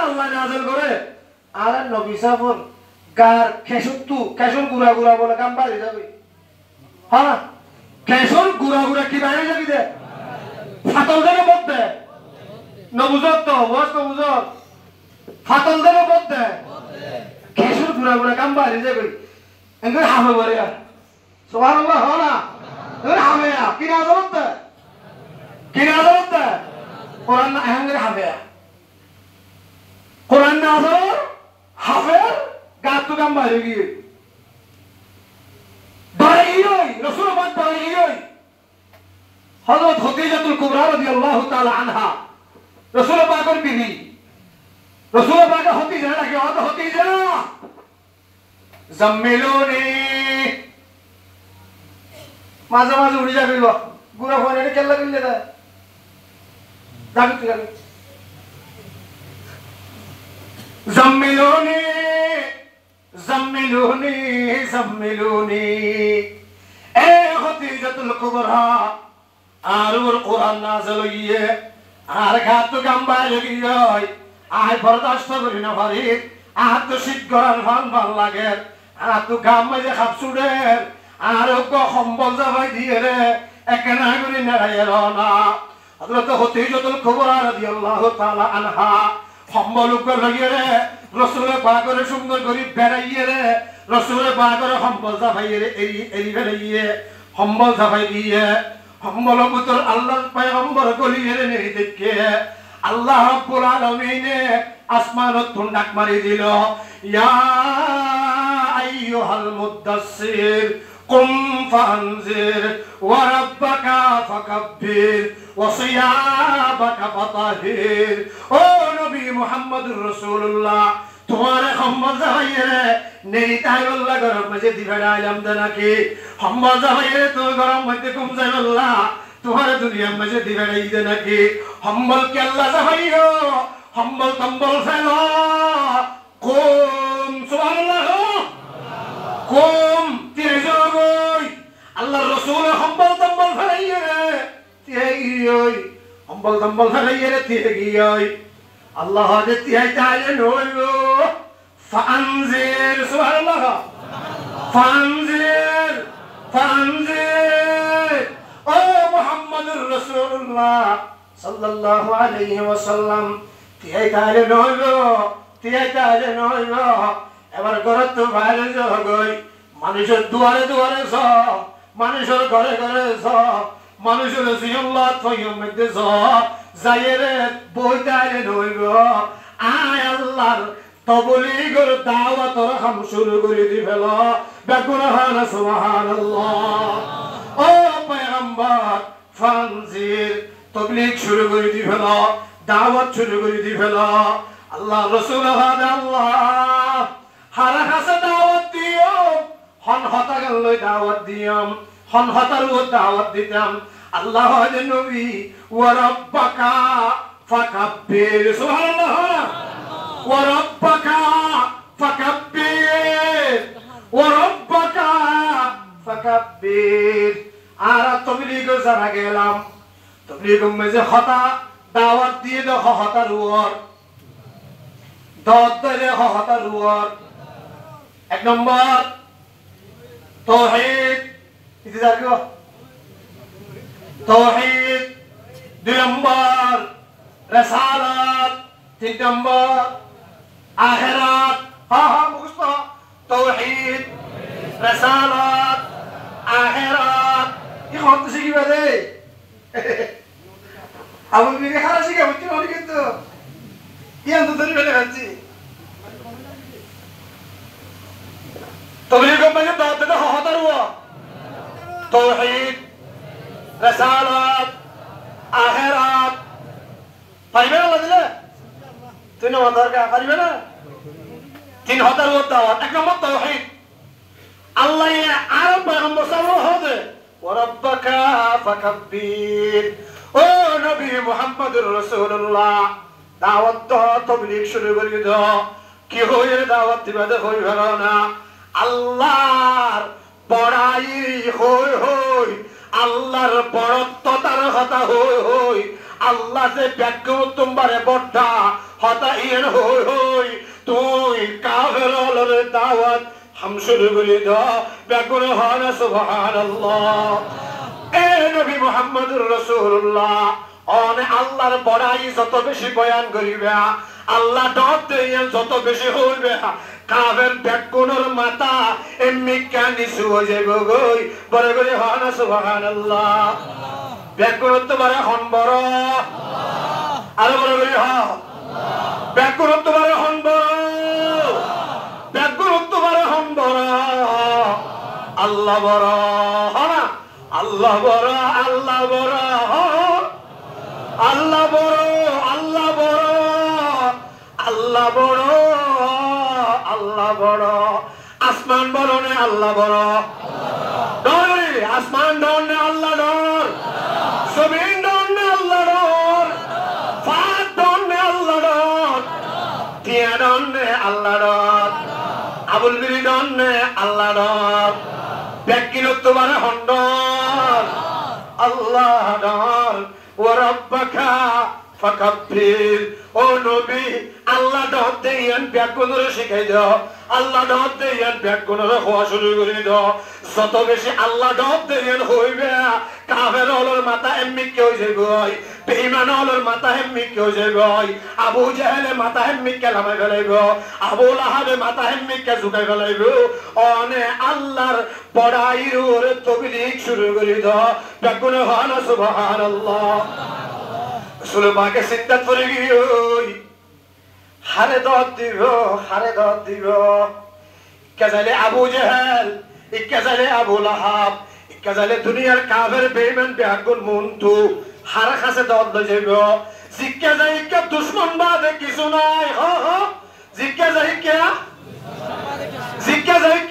আল্লাহ নাযিল করে আর নবী সাফর গার কেশর গুড়া গুড়া বলে কাম বাইরে যাবে হ্যাঁ কেশর গুড়া গুড়া কি বাইরে যাবি দে ফাটল দেবে বলতে নবুজত তো বস নবুজত ফাটল দেবে বলতে কেশর গুড়া গুড়া কাম বাইরে যাবে এঙ্গে হামে বলে আর সুবহানাল্লাহ হনা এর হামে কিনা দরতে কোরআন না এঙ্গে হামে কোরআন না দর হাফে গাতু কাম বাইরে গিয়ে বাড়াইই রাসূল পাক বাড়াইই হযরত খাদিজাতুল কুবরা রাদিয়াল্লাহু তাআলা আনহা রাসূল পাকের বিবি রাসূল পাকের খাদিজা নাকি হযরত খাদিজা জাম্মিলুনি মাঝে মাঝে উড়ে যাবে গুড়া ফোন এটা কেলা কিনলে দা যাবি তুই যাবি জাম্মিলুনি জাম্মিলুনি জাম্মিলুনি এ খাদিজাতুল কুবরা আর ওর কোরআন নাযিল হইয়ে আর গাত গাম্বা লগিয়ে আই বরদাস্ত করি না পারি আর তো শিগগরার ভাল লাগে আর তো গাম মাঝে খাপছুড়ে আর ওকে সম্বল যাবাই দিয়ে রে একনা করে নাড়াইয়ের না হযরত খাদিজাতুল কুবরা রাদিয়াল্লাহু তাআলা আনহা সম্বল উকে লাগিয়ে রে রাসূল পাকের সুন্দর করে বেড়াইয়ে রে রাসূল পাকের সম্বল যাবাই রে এরি বেড়াইয়ে সম্বল যাবাই দিয়ে সম্বল পুত্র আল্লাহ পয়গম্বর গলিয়ে রে নেই দেখে আল্লাহ রাব্বুল আলামিন আসমানত ডাক মারি দিল ইয়া আইয়ুহাল মুদাসসির কুম ফানজির ওয়া রাব্বাকা ফাকাব্বির ওয়া সিয়াবাকা ফাতাহির ও নবী মুহাম্মদুর রাসূলুল্লাহ তোমার সম্বল যাইয়ে নেই তাই আল্লাহ গরম মধ্যে দিবেড়া আইলাম নাকি সম্বল যাইয়ে তো গরম মধ্যে কম যাই আল্লাহ তোমার দুনিয়া মধ্যে দিবেড়া ইদে নাকি সম্বল কে আল্লাহ যাইও সম্বল তম্বল ফেলো কোন সুবহানাল্লাহ কোন তেজগই আল্লাহর রাসূল সম্বল তম্বল ফেলাইয়ে রে তেগিয়ই সম্বল তম্বল ফেলাইয়ে রে তেগিয়ই আল্লাহ দে তিয়াই তাইলে নইলো ফানজির সুবহানাল্লাহ ফানজির ও মুহাম্মদুর রাসূলুল্লাহ সাল্লাল্লাহু আলাইহি ওয়াসাল্লাম তিয়াই তাইলে নইলো এবার ঘরে তো বাইরে জগই মানুষের দুয়ারে দুয়ারে স মানুষের ঘরে ঘরে স মানুষের জিয়াল্লাহ তৈয়ম মধ্যে স যাইরে বইতারে নইব আয় আল্লাহর তবলিগের দাওয়াতর হাম শুরু করে দিবেল বেগুনাহানা সুবহানাল্লাহ ও পয়গম্বর ফানজির তবলিগ শুরু করে দিবেল দাওয়াত শুরু করে দিবেল আল্লাহ রাসূল আল্লাহ হারা কাছে দাওয়াত দিও হন হতা গেল দাওয়াত দিয়াম হন হতার দাওয়াত দিতাম আল্লাহ নবী ওয়া রাব্বাকা ফাকাব্বির সুবহানাল্লাহ ওয়া রাব্বাকা ফাকাব্বির ওয়া রাব্বাকা ফাকাব্বির আর তবলিগ যারা গেলাম তবলিগ মধ্যে হতা দাওয়াত দিয়ে দাও হতার ওর দলে হতার ওর এক নম্বর তাওহীদ ইতিদার কি তাওহীদ দুই নম্বর রিসালাত তিন নম্বর আখিরাত মুখস্থ তাওহীদ রিসালাত আখিরাত কি হচ্ছে শিখি বাদে আবুল বিবি খালা শিখে বুঝছো না কিন্তু ইয়ান তো ধরে ফেলে খাচ্ছি তবলিগ মানে দাওয়াত দে হতার ওয়া তাওহীদ রিসালাত আখিরাত পাইবে না দিলে তুই না মাদার কা পারিবে না তিন হতার ওয়া দাওয়াত এক নম্বর তাওহীদ আল্লাহ আর পয়গম্বর সাল্লাল্লাহু আলাইহি ওয়া রাব্বাকা ফাকাব্বির ও নবী মুহাম্মদুর রাসূলুল্লাহ দাওয়াত তো তবলিগ শুরু করে দাও কি হইরে দাওয়াত দিবা দে হই ভালো না আল্লাহর বড়াই হই হই আল্লাহর বড়ত্ব তার কথা হই হই আল্লাহ যে ব্যাগ্য তোমারে বড়টা হতা ইয়েন হই হই তুই কাফের হলরে দাওয়াত হাম শুরু করি দ বেগুন হন সুবহানাল্লাহ এ নবী মুহাম্মদুর রাসূলুল্লাহ অনে আল্লাহর বড়াই যত বেশি বয়ান করিবা আল্লাহ ডর দিয়ে যত বেশি হইবে কাফের বেগুনের মাথা এমনি কানিসু হয়ে যাইব গই বড় করে হন সুবহানাল্লাহ বেগুন তো বড় হন বড় আরো বড় করে হ বেগুন তো বড় হন বড় বেগুন তো বড় হন বড় আল্লাহ বড় হনা আল্লাহ বড় আল্লাহ বড় আল্লাহ বড় আল্লাহ বড় আল্লাহ বড় আল্লাহ বড় আসমান বড় নে আল্লাহ বড় ডর আসমান ডর নে আল্লাহ ডর জমিন ডর নে আল্লাহ ডর ফাত ডর নে আল্লাহ ডর তিয়া ডর নে আল্লাহ ডর আবুল বিরি ডর নে আল্লাহ ডর ব্যক্তিগত মানে হন্ডর আল্লাহ ডর ওয়ারাব্বাকা ফাকাব্বির ও নবী আল্লাহ ডর দেন ব্যাকরণরে শিখাই দাও আল্লাহ ডর দেন ব্যাকরণরে হওয়া শুরু করে দাও যত বেশি আল্লাহ ডর দেন হইবে কাফের হলর মাথা এমনি কেউ যাইবই বেঈমান হলর মাথা এমনি কেউ যাইবই আবু জাহেলের মাথা এমনি কে লামাই ফেলাইব আবু লাহাবের মাথা এমনি কে ঝুঁকাই ফেলাইব অনে আল্লাহর বড়াইর ওরে তবলিগ শুরু করে দাও ব্যাকরণ হন সুবহানাল্লাহ সুলমাকে সিদ্ধাত করে গিয়ে হারে দত দিব কেজালে আবু জাহেল কেজালে আবু লাহাব কেজালে দুনিয়ার কাফের বেঈমান বেআকুল মুনতু হারা কাছে দত লই যাইব জিজ্ঞা যাই কে দুশমন বাদে কিছু নাই হ হ জিজ্ঞা যাই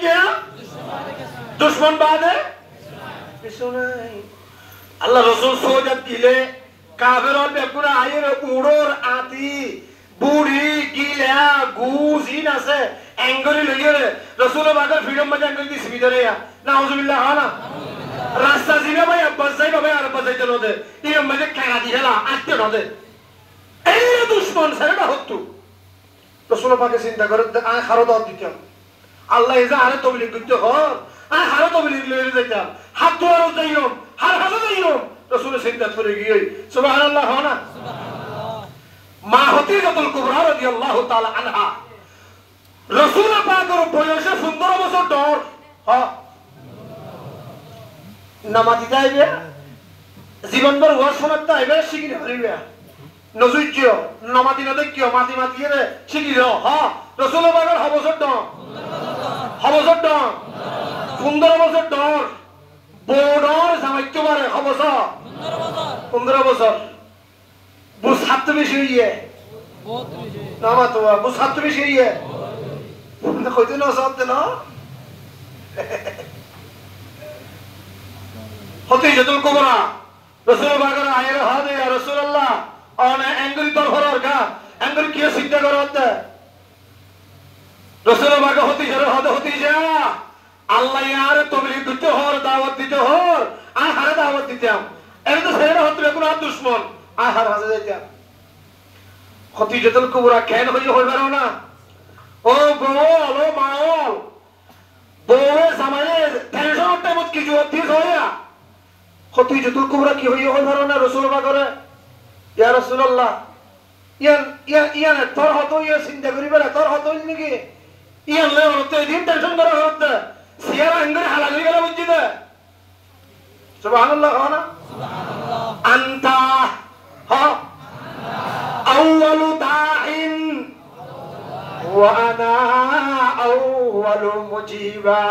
কে দুশমন বাদে কিছু নাই আল্লাহ রাসূল সওয়াত দিলে কাফের বেকুরা আয়ের উড়োর আতি বুড়ি গিলা গুজিন আছে এঙ্গরি লইয়ে রাসূল বাগের ফ্রিডম মধ্যে এঙ্গরি দিছি ভিতরে নাউজুবিল্লাহ হানা রাস্তা জিনা ভাই আব্বাস যাই ভাই আর আব্বাস যাইতে নদে ইরম মধ্যে কানা দিলা আটতে নদে এই দুশমন সেটা হতো রাসূল পাকে চিন্তা করে আয় হারো দাও দিতাম আল্লাহ ইজা আরে তবলিগ করতে হর আয় হারো তবলিগ লইয়ে যাইতাম হাত ধরে যাইরম হার হাতে যাইরম রাসূল চিন্তা করে গিয়ে সুবহানাল্লাহ হানা মা খদীজাতুল কুবরা রাদিয়াল্লাহু তাআলা আনহা রাসূল পাকের বয়সে 15 বছর ডর নামাজি যাইবে জীবনভর ওয়াজ শোনাতে আইবে শিখি হরিবে নজুজ্য নামাজি না দেখিও মাটি মাটিয়ে শিখি রাসূল পাকের হবসর ডর 15 বছর ডর বড়র সামাইতে পারে হবসর 15 বছর বুঝ হাত বেশি হইয়ে নামা তো বুঝ হাত বেশি হইয়ে কইতে না সাথে না খদীজাতুল কুবরা রাসূল বাগের আয়ের হাদে ইয়া রাসূলুল্লাহ অনে এঙ্গরি তোর হরর গা এঙ্গরি কি চিন্তা করতে রাসূল বাগে খদীজার হাদে খদীজা আল্লাহ ইয়ার তবলিগ দিতে হর দাওয়াত দিতে হর আর হারে দাওয়াত দিতাম এর তো ছেড়ে হতে কোন দুশমন আর হার হাজে যাইতাম খদীজাতুল কুবরা কেন হইবার না ও বল ও মাওল বউয়ে জামাইলে টেনশন টাইম কি জবাব দিছ হইয়া খদীজাতুল কুবরা কি হইবার না রাসূল বাগরে ইয়া রাসূলুল্লাহ ইয়ান তোর হতো ইয়া চিন্তা করিবা তোর হতো নাকি ইয়ান লে হতো দিন টেনশন করা হতো সিয়ার আঙ্গরে হালা হই গেল বুঝি দে সুবহানাল্লাহ না সুবহানাল্লাহ আনতা হা আউয়ালু দাইন ওয়া আনা আউয়ালু মুজিবা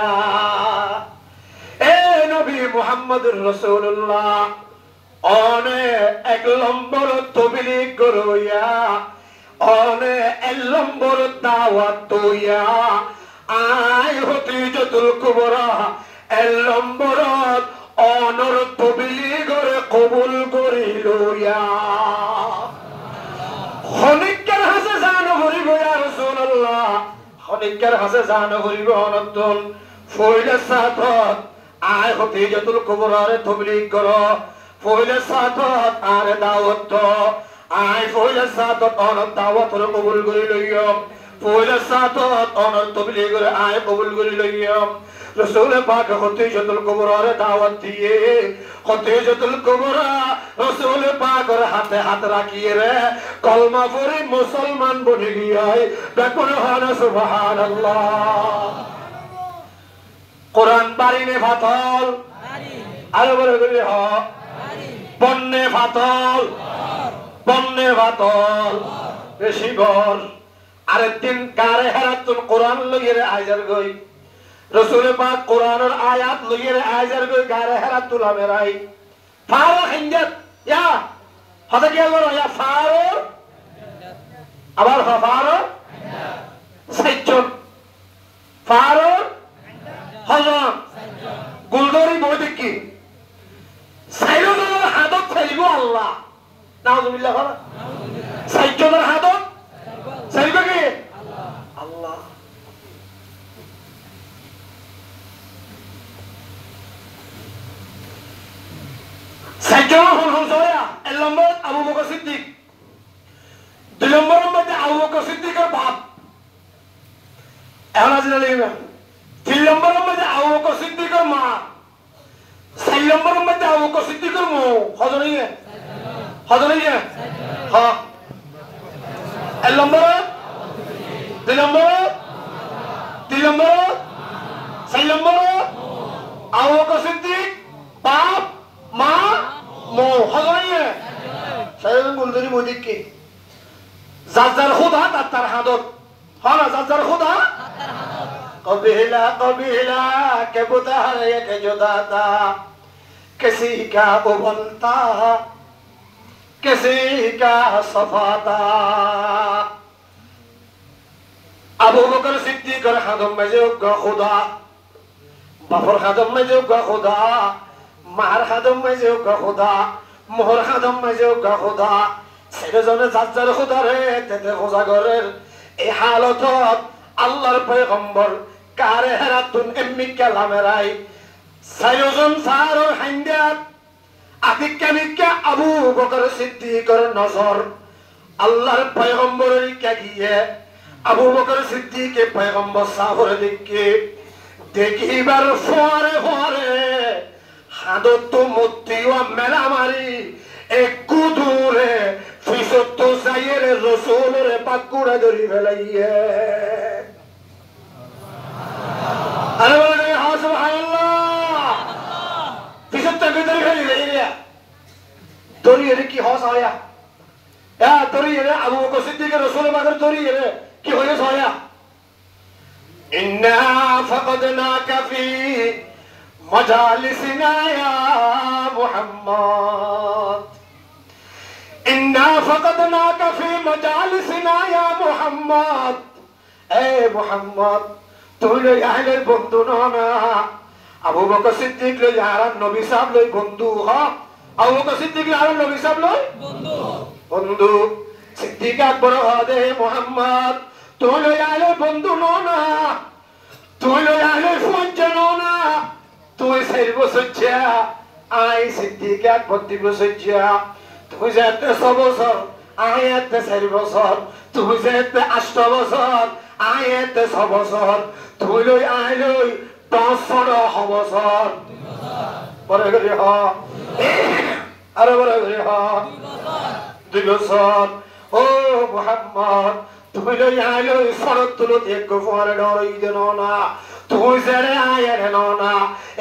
এ নবী মুহাম্মদুর রাসূলুল্লাহ অনে এক নম্বর তবলিগ করইয়া অনে এক নম্বর দাওয়াত তোয়া আয় খদীজাতুল কুবরা এক নম্বর অনর তবলিগর কবুল করিলইয়া খনিকের হাসে জানো করিব ইয়া রাসূলুল্লাহ খনিকের হাসে জানো করিব অনতন ফয়লা সাথত আয় খদীজাতুল কুবরার তবলিগ কর ফয়লা সাথত আর দাওয়াত আয় পয়লা সাতত অনন্ত দাওয়াতর কবুল করে লইও পয়লা সাতত অনন্ত তবলিগের আয় কবুল করে লইও রসুল পাক খতিজাতুল কুবরার দাওয়াত দিয়ে খতিজাতুল কুবরা রসুল পাকের হাতে হাত রাখিয়ে রে কলমা পড়ে মুসলমান বনে গিয়ে দেখুন হানা সুবহানাল্লাহ কোরআন বাড়িনে ফাতল আরো বলে গেলে হ বন্যে ফাতল বন্যে ফাতল বেশি ঘর আরেকদিন কারে হেরাতুল কোরআন লইয়ে আইজার গই রসুল পাক কোরআনের আয়াত লইয়ে আইজার গই কারে হেরাতুল আমেরাই ফারো হিন্দাত ইয়া হতে কি হলো ইয়া ফারো আবার ফারো সাইজন ফারো হজম গুলদরি বইতে কি সাইজনের হাতত ফেলিব আল্লাহ নাউজুবিল্লাহ বলা সাইজনের হাতত ফেলিব কি আল্লাহ সাইজনের হুল সয়া এক নম্বর আবু বকর সিদ্দিক দুই নম্বরের মধ্যে আবু বকর সিদ্দিকের বাপ এখন আছে না তিন নম্বরের মধ্যে আবু বকর সিদ্দিকের মা চার নম্বরের মধ্যে আবু বকর সিদ্দিকের মৌ হজরিয়ে হ্যাঁ এক নম্বর দুই নম্বর তিন নম্বর চার নম্বর আবু বকর সিদ্দিক বাপ মা মৌ হজরিয়ে সাইজন গুলদরি মদিক কি যার খুদা তার হাদত হ্যাঁ না যার খুদা कबीला कबीला के बुधार एक जुदाता किसी का उबलता किसी का सफाता अबू बकर सिद्दीक खादम में जो खुदा बफर खादम में जो खुदा मार खादम में जो खुदा मोहर खादम में जो खुदा सेजने जाज्जार खुदा रे तेते खुदा गरेर ए हालतत আল্লাহর পয়গম্বর কারে হেরাতুন এমনি কালামেরাই সাইয়জন সারর হাইন্দাত আদিক্কানিকা আবু বকর সিদ্দিকের নজর আল্লাহর পয়গম্বরের কাগিয়ে আবু বকর সিদ্দিকে পয়গম্বর সাহর দিকে দেখিবার ফরে ফরে হাদত মুত্তি ও মেলামারি একটু দূরে ফিসত সাইয়ের রসুলের পাকুড়া ধরি ফেলাইয়ে আরে বলে হ্যাঁ সুবহানাল্লাহ ফিসত ধরি ফেলাইয়ে ধরিয়ে কি হস আয়া ধরিয়ে আবু বকর সিদ্দিকের রসুলের পাকের ধরিয়ে কি হয়েছে আয়া ইন্না ফাকাদনাকা ফি مجالسنا يا محمد إنا فقدناك في مجالسنا يا محمد اے محمد তুই আহলে বন্ধু না আবু বকর সিদ্দিক লে যারা নবী সাহেব লই বন্ধু হ আবু বকর সিদ্দিক লে নবী সাহেব লই বন্ধু সিদ্দিক আকবর হদে মুহাম্মদ তুই আহলে বন্ধু না তুই আহলে ফঞ্জন না তুই 4 বছর যা আই সিদ্দিক আকবর 2 বছর যা তুই যেতে 6 বছর আই যেতে 4 বছর তুই যেতে 8 বছর আই যেতে 6 বছর তুই লই আই লই 10 বছর বড় করে হ আরে বড় করে হ 2 বছর ও মুহাম্মদ তুই লই আই লই ফরত তুলো এক ফরে ডরই দেন না তুই জেরে আয়ের না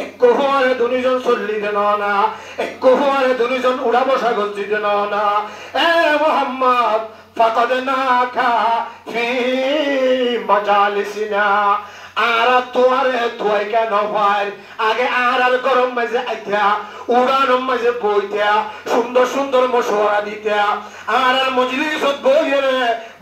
এক ফরে দুনিজন চল্লি দেন না এক ফরে দুনিজন উড়া বসা গজি দেন না এ মুহাম্মদ ফাকাদনাকা ফি মাজালিসিনা আরা তোয়ারে তোয় কেন ভাই আগে আরার গরম মাঝে আইতা উড়ানোর মাঝে বইতা সুন্দর সুন্দর মশওয়ারা দিতা আরার মজলিসত বইয়ে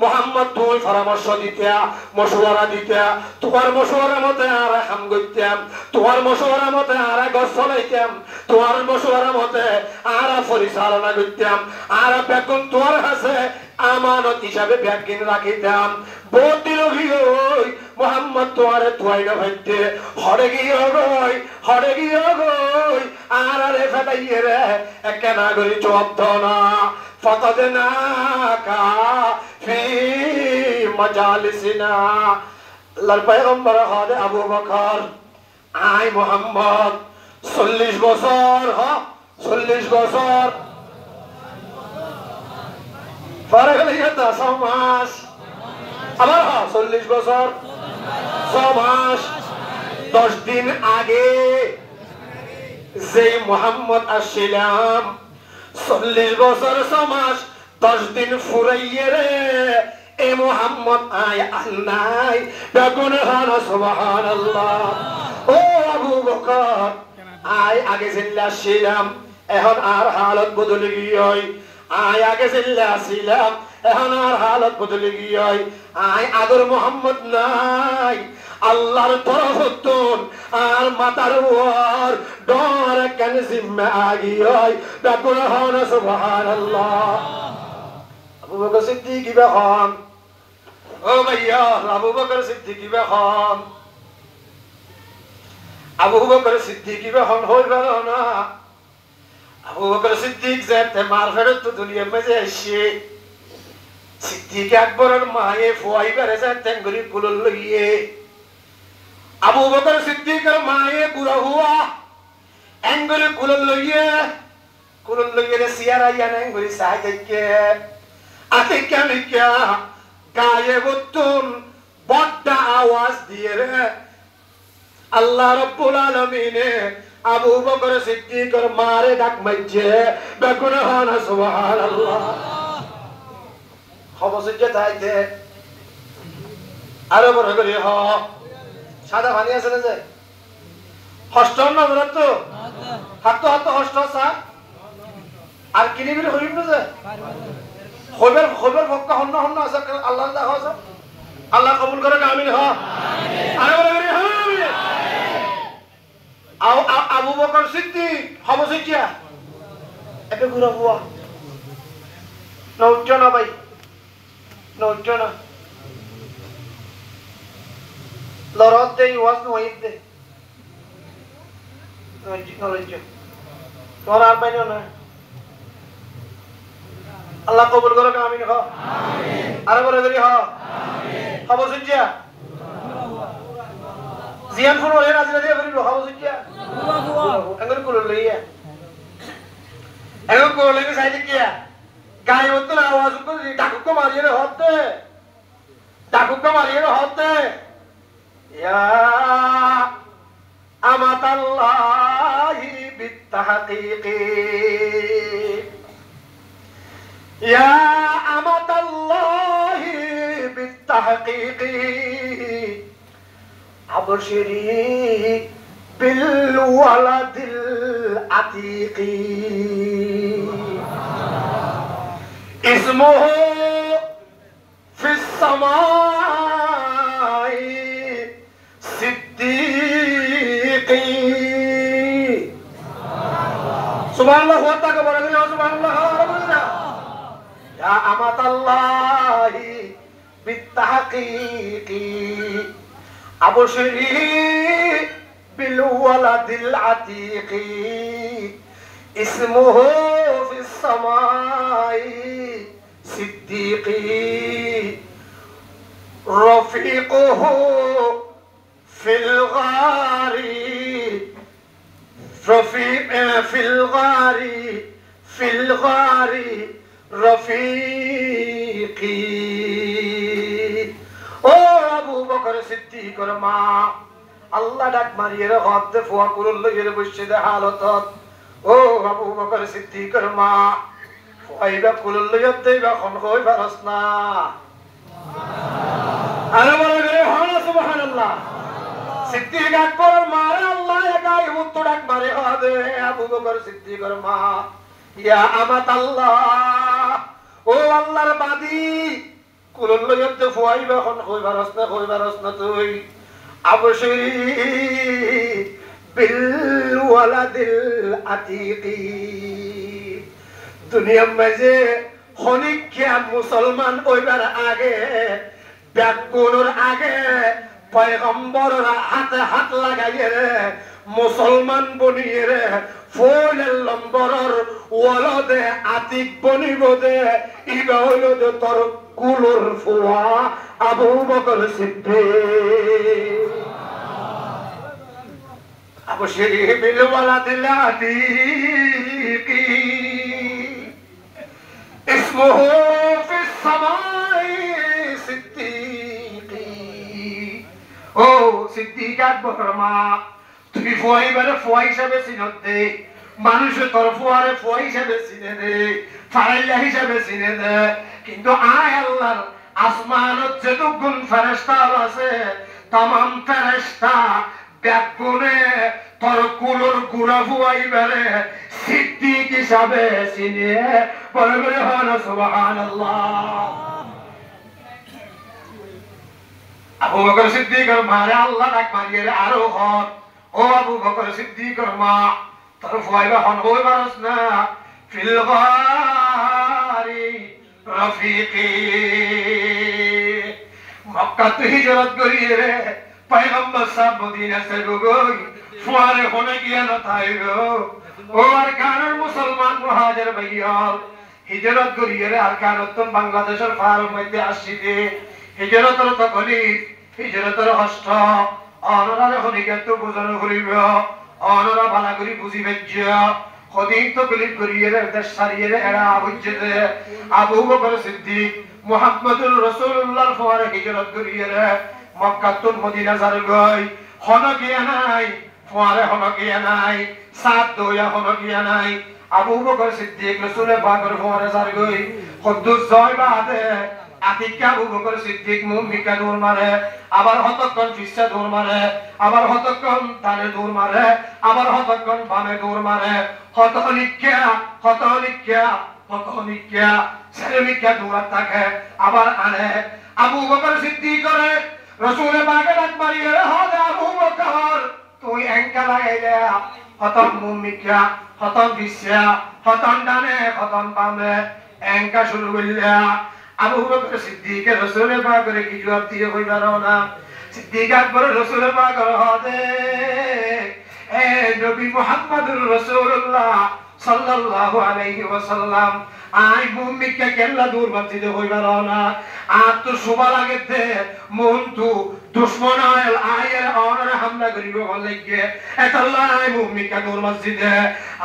মোহাম্মদ তুই পরামর্শ দিতা মশওয়ারা দিতা তোমার মশওয়ারা মতে আরা হাম গইতাম তোমার মশওয়ারা মতে আরা গছ চলাইতাম তোমার মশওয়ারা মতে আরা পরিচালনা করতাম আরা বেকন তোমার কাছে আমানত হিসাবে ব্যাগিন রাখিতাম বহুত দিন হই মোহাম্মদ তোয়ারে তোয়াইনা ভাইতে হড়ে গিয়ে গই আর আরে ফেটাইয়ে রে একা না করি জবাব দাও না ফাকাদনাকা ফি মাজালিসিনা আল্লাহর পয়গম্বর হযরত আবু বকর আই মুহাম্মদ 40 বছর 40 বছর পরে গেলে 10 মাস আবার 40 বছর 6 মাস 10 দিন আগে যে মুহাম্মদ আসছিলাম 40 বছর 6 মাস 10 দিন ফুরাইয়ে রে এ মুহাম্মদ আয় আল্লাহ বেগুন হান সুবহানাল্লাহ ও আবু বকর আয় আগে জিল্লা ছিলাম এখন আর হালত বদলে গিয়ে আয় আগে জিল্লা ছিলাম এখন আর হালত বদলে গিয়ে আয় আগর মুহাম্মদ নাই আল্লাহর তরফতুন আর মাতার ওর ডর কেন জিম্মে আগি হয় বেগুন হান সুবহানাল্লাহ আবু বকর সিদ্দিক বেখন ও ভাইয়া আবু বকর সিদ্দিক বেখন আবু বকর সিদ্দিক বেখন হই গেল না আবু বকর সিদ্দিক যেতে মার ফেরত তো দুনিয়া মেজে আসছে সিদ্দিক আকবরের মায়ে ফুয়াই বেড়ে যায় তেঙ্গুরি কুলল লইয়ে আবু বকর সিদ্দিকের মায়ে বুড়া হুয়া এঙ্গুরি কুলল লইয়ে রে সিয়ারাইয়া এঙ্গুরি সাহাই দেখে আতে কেন क्या গায়ে বতুন বড় আওয়াজ দিয়ে রে আল্লাহ রাব্বুল আলামিন আবু বকর সিদ্দিকের মারে ডাক মাইছে বেগুন হান সুবহানাল্লাহ খবর যে তাইতে আরো বড় করে সাদা পানি আছে না যে হস্ত না ধরত তো হাত হস্ত সা আর কিনি বিলে হইব না যে খবর ফক্কা হন্ন আছে আল্লাহ দেখা আছে আল্লাহ কবুল করে আমিন হ আরে বলে আমিন আবু বকর সিদ্দিক খবর শিখিয়া একে ঘুরা বুয়া নৌচ না ভাই নৌচ না লরত দে ওয়াজ নইদ দে নৌচ তোর আর বাইন না আল্লাহ কবুল করুক আমিন হ আমিন আরে বলে দেরি হ আমিন খবর শুনছিয়া জিয়ান ফুল ওরে নাজিরা দিয়ে করিব খবর শুনছিয়া এঙ্গর কুল লইয়া এঙ্গর কুল লইয়া সাইতে কিয়া গায়ে মতন আওয়াজ করে ডাকুক মারিয়ে হতে ইয়া আমাতাল্লাহি বিত্তাহকিকি يا أمة الله بالتحقيق أبشري بالولد العتيق اسمه في السماء صديق سبحان الله وتعالى سبحان الله يا أمة الله بالتحقيق أبشري بالولد العتيق اسمه في السماء صديق رفيقه في الغار في الغار রফিকি ও আবু বকর সিদ্দিকের মা আল্লাহ ডাক মারিয়ে হতে ফুয়া কুরুল লইয়ে বসে দে হালত ও আবু বকর সিদ্দিকের মা ফুয়াইবা কুরুল লইয়ে দেবা কোন কই পারস না আরে বলে রে হলো সুবহানাল্লাহ সিদ্দিক আকবর মারে আল্লাহ একাই মুত্ত ডাক মারে হবে আবু বকর সিদ্দিকের মা ইয়া আমাত আল্লাহ ও আল্লাহর বাদী কুলন লইতে ফুয়াইবা কোন কই পারস না তুই আবশরি বিল ওয়ালাদিল আতিকি দুনিয়ার মাঝে খনিকিয়া মুসলমান ওইবার আগে ব্যাকুনোর আগে পয়গম্বররা হাতে হাত লাগাইয়ে রে মুসলমান বনিয়ে রে ফোলের লম্বরর ওলদে আতিক বনিবদে ইবা হইল দে তোর কুলুর ফুয়া আবু বকর সিদ্দিক আবু শিবিল ওয়ালাদিল আতিকি ইসমুহু ফিস সামাই সিদ্দিকি ও সিদ্দিক আকবর মা তুই ফুয়াই বলে ফুয়া হিসাবে চিনত দে মানুষ তোর ফুয়ারে ফুয়া হিসাবে চিনে দে ফারাইয়া হিসাবে চিনে দে কিন্তু আয় আল্লাহর আসমানত যেটুকুন ফেরেশতা আছে तमाम ফেরেশতা ব্যাগুনে তোর কুলর গুণা ফুয়াই বলে সিদ্দিক হিসাবে চিনে বলে বলে হন সুবহানাল্লাহ আবু বকর সিদ্দিকের মারে আল্লাহ ডাক মারিয়ে আরো হন ও আবু বকর সিদ্দিকের মা তোর ফুয়াইবা হন ওই বারস না ফিল গারি রফিকি মক্কা তে হিজরত করিয়ে রে পয়গম্বর সাহেব মদিনা से গই ফুয়ারে হনে গিয়া না তাইগো ও আর কারণ মুসলমান মুহাজির ভাইয়া হিজরত করিয়ে রে আর কারণ তো বাংলাদেশের ফারুক মধ্যে আসিতে হিজরতের তো কলি হিজরতের হস্ত অনরারে হনিকে তো বুঝানো করিব অনরা ভালো করে বুঝিবে যে খদিন তো কলি করিয়ে রে দেশ সারিয়ে রে এরা বুঝতে আবু বকর সিদ্দিক মুহাম্মদুর রাসূলুল্লাহর পরে হিজরত করিয়ে রে মক্কা তো মদিনা যার গই হন গিয়া নাই পরে হন গিয়া নাই সাত দয়া হন গিয়া নাই আবু বকর সিদ্দিক রাসূলের পাকের পরে যার গই কুদ্দুস জয় বাদে আতিকা আবু বকর সিদ্দিক মুমিকা দৌড় মারে আবার হতক্ষণ ফিসা দৌড় মারে আবার হতক্ষণ তানে দৌড় মারে আবার হতক্ষণ বামে দৌড় মারে হতলিকা সেরমিকা দৌড়াত থাকে আবার আনে আবু বকর সিদ্দিক করে রাসূলের পাকের ডাক মারিয়ে হদে আবু বকর তুই এঙ্কা লাগাইলে হতম মুমিকা হতম ফিসা হতম ডানে হতম বামে এঙ্কা শুরু করলা আবু বকর সিদ্দিক রাসূলের পাকের কি জবাব দিয়ে কইবার না সিদ্দিক আকবর রাসূলের পাকের হদে এ নবী মুহাম্মদুর রাসূলুল্লাহ সাল্লাল্লাহু আলাইহি ওয়াসাল্লাম আই মুমিকা কেল্লা দূর মসজিদে হইবার না আর তো শোভা লাগেতে মন তো দুশমন আয়ের অনরে হামলা করিব লাগে এতাল্লাহ আই মুমিকা দূর মসজিদে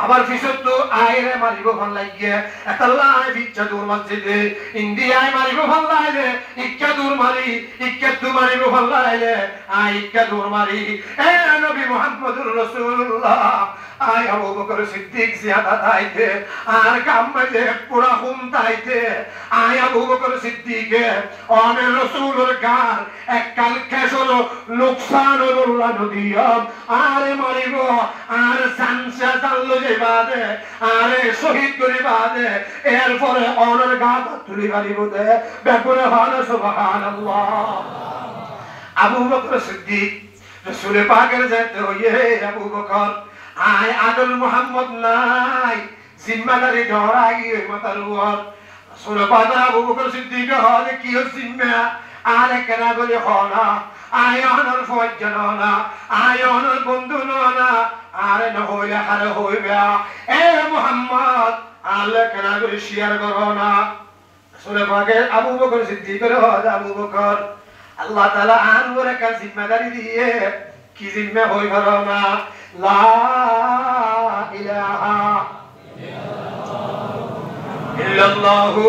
আবার ফিসত তো আয়েরে মারিব ভাল লাগে এতাল্লাহ আই বিচ্ছা দূর মসজিদে ইন্ডিয়ায় মারিব ভাল লাগে ইক্কা দূর মারি ইক্কা তো মারিব ভাল লাগে আই ইক্কা দূর মারি এ নবী মুহাম্মদুর রাসূলুল্লাহ আই আবু বকর সিদ্দিক জিয়াদা তাইতে আর কামে পুরা হুম তাইতে আই আবু বকর সিদ্দিক অনে রাসূলের গার এক কাল কেসল লোকসান হল্লা নদিয়াম আরে মারিব আর সানসা জানলো যে বাদে আরে শহীদ করে বাদে এরপরে অনের গা তুলি মারিব দে বেগুনে হল সুবহানাল্লাহ আবু বকর সিদ্দিক রাসূলের পাকের যেতে হইয়ে আবু বকর আয় আদল মোহাম্মদ নাই জিম্মাদারি ধরা গিয়ে মাতার উপর রাসূল পাক আবু বকর সিদ্দিক হলে কি জিম্মা আর কেনা বলে হনা আয় অনর ফজ্জন না আয় অনর বন্ধু না আর না হইলে আর হইবে এ মোহাম্মদ আল্লাহ কেনা বলে শেয়ার করো না রাসূল পাক আবু বকর সিদ্দিক হলে আবু বকর আল্লাহ তাআলা আনওয়ার কা জিম্মাদারি দিয়ে কি জিম্মা হই করো না লা ইলাহা ইল্লাল্লাহু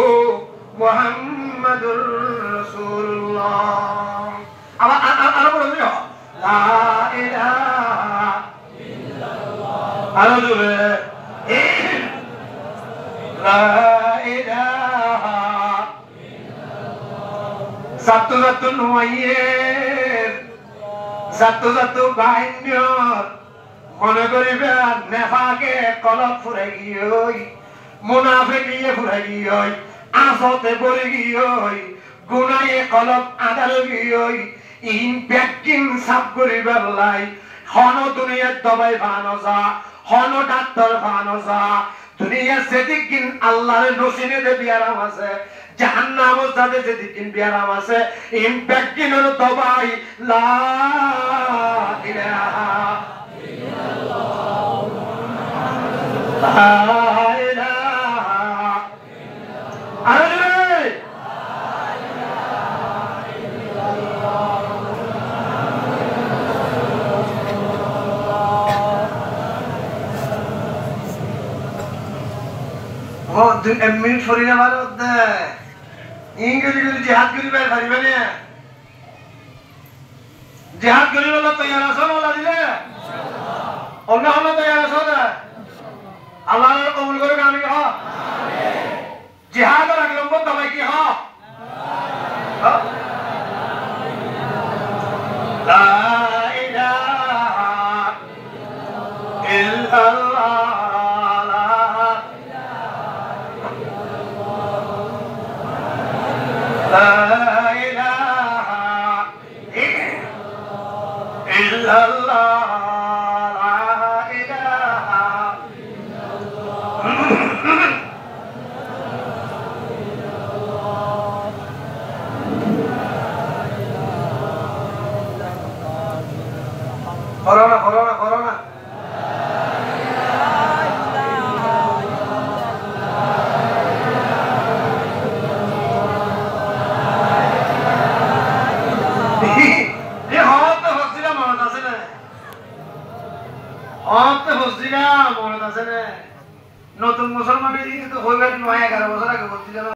মুহাম্মাদুর রাসূলুল্লাহ আর বলো লা ইলাহা ইল্লাল্লাহ আর জোরে লা ইলাহা ইল্লাল্লাহ সাতু সাতু নয়ের সাতু সাতু বাইন্যর মনে করিবে নেফাকে কলব ফুরে গিয়ে মুনাফিকিয়ে ফুরে গিয়ে আসতে পড়ে গিয়ে গুনায়ে কলব আদাল গিয়ে ইন ব্যাকিং সাব করিবার লাই হন দুনিয়ার দবাই ভানজা হন ডাক্তার ভানজা দুনিয়া যেদিকিন আল্লাহর নসিনে দে বিয়ারাম আছে জাহান্নাম যাতে যেদিকিন বিয়ারাম আছে ইন ব্যাকিনের দবাই লা ইলাহা ইল্লাল্লাহ লা ইলাহা আরে ও দুই মিনিট ফরিনা ভালো দে ইংরেজি করে জিহাদ করিবে পারিবে না জিহাদ করিবে না তৈয়ার আছো না দিলে ইনশাআল্লাহ অন্য হলো তৈয়ার আছো না আল্লাহ কবুল করুক আমি হ জিহাদ আর এক নম্বর দাবাই কি হ লা ইলাহা ইল্লাল্লাহ لا إله إلا الله لا إله كورونا كورونا كورونا নতুন মুসলমানের হইবার 9-11 বছর আগে বলছিল